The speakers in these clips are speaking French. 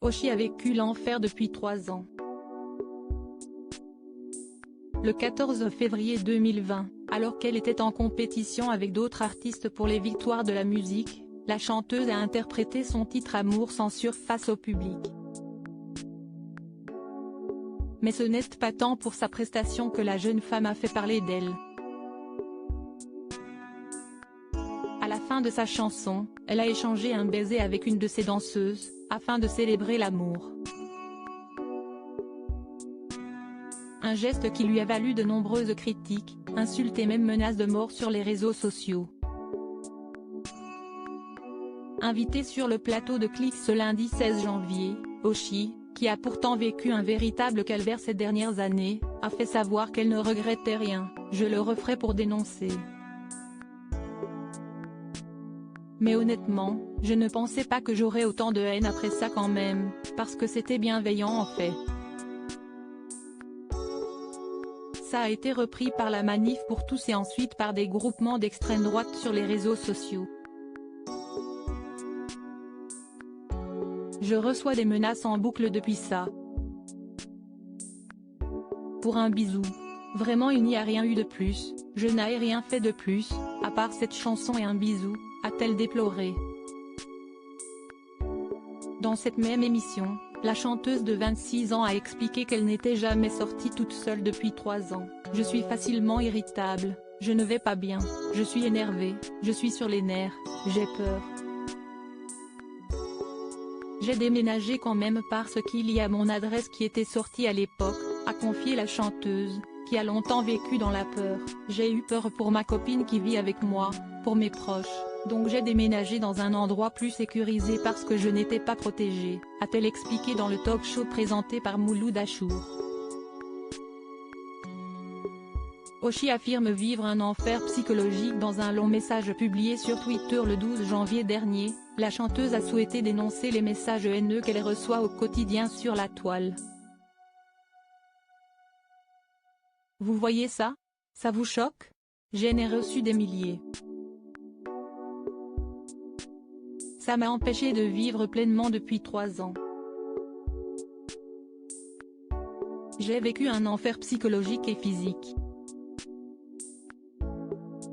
Oshi a vécu l'enfer depuis 3 ans. Le 14 février 2020, alors qu'elle était en compétition avec d'autres artistes pour les victoires de la musique, la chanteuse a interprété son titre Amour censure face au public. Mais ce n'est pas tant pour sa prestation que la jeune femme a fait parler d'elle. À la fin de sa chanson, elle a échangé un baiser avec une de ses danseuses, afin de célébrer l'amour. Un geste qui lui a valu de nombreuses critiques, insultes et même menaces de mort sur les réseaux sociaux. Invitée sur le plateau de Click ce lundi 16 janvier, Oshi, qui a pourtant vécu un véritable calvaire ces dernières années, a fait savoir qu'elle ne regrettait rien. « Je le referai pour dénoncer. Mais honnêtement, je ne pensais pas que j'aurais autant de haine après ça quand même, parce que c'était bienveillant en fait. » Ça a été repris par la Manif pour tous et ensuite par des groupements d'extrême droite sur les réseaux sociaux. Je reçois des menaces en boucle depuis ça. Pour un bisou. Vraiment il n'y a rien eu de plus, je n'ai rien fait de plus, à part cette chanson et un bisou, a-t-elle déploré. Dans cette même émission, la chanteuse de 26 ans a expliqué qu'elle n'était jamais sortie toute seule depuis 3 ans. « Je suis facilement irritable, je ne vais pas bien, je suis énervée, je suis sur les nerfs, j'ai peur. J'ai déménagé quand même parce qu'il y a mon adresse qui était sortie à l'époque », a confié la chanteuse, qui a longtemps vécu dans la peur. « J'ai eu peur pour ma copine qui vit avec moi, pour mes proches, donc j'ai déménagé dans un endroit plus sécurisé parce que je n'étais pas protégée », a-t-elle expliqué dans le talk-show présenté par Mouloud Achour. Oshi affirme vivre un enfer psychologique dans un long message publié sur Twitter le 12 janvier dernier. La chanteuse a souhaité dénoncer les messages haineux qu'elle reçoit au quotidien sur la toile. Vous voyez ça? Ça vous choque? J'en ai reçu des milliers. Ça m'a empêché de vivre pleinement depuis 3 ans. J'ai vécu un enfer psychologique et physique.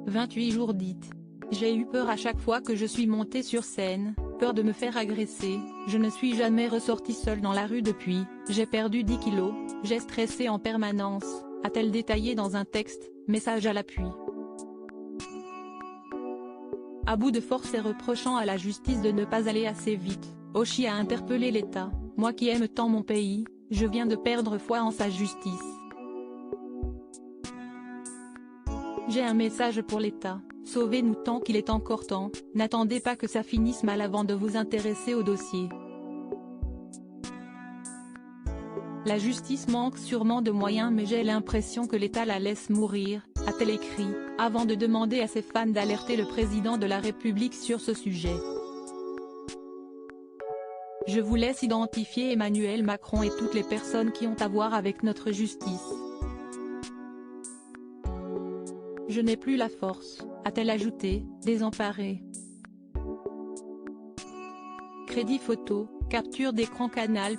28 jours dites. J'ai eu peur à chaque fois que je suis montée sur scène, peur de me faire agresser, je ne suis jamais ressortie seule dans la rue depuis, j'ai perdu 10 kilos, j'ai stressé en permanence, a-t-elle détaillé dans un texte, message à l'appui. À bout de force et reprochant à la justice de ne pas aller assez vite, Oshi a interpellé l'État. « Moi qui aime tant mon pays, je viens de perdre foi en sa justice. J'ai un message pour l'État, sauvez-nous tant qu'il est encore temps, n'attendez pas que ça finisse mal avant de vous intéresser au dossier. La justice manque sûrement de moyens mais j'ai l'impression que l'État la laisse mourir », a-t-elle écrit, avant de demander à ses fans d'alerter le président de la République sur ce sujet. « Je vous laisse identifier Emmanuel Macron et toutes les personnes qui ont à voir avec notre justice. Je n'ai plus la force », a-t-elle ajouté, désemparée. Crédit photo, capture d'écran Canal+.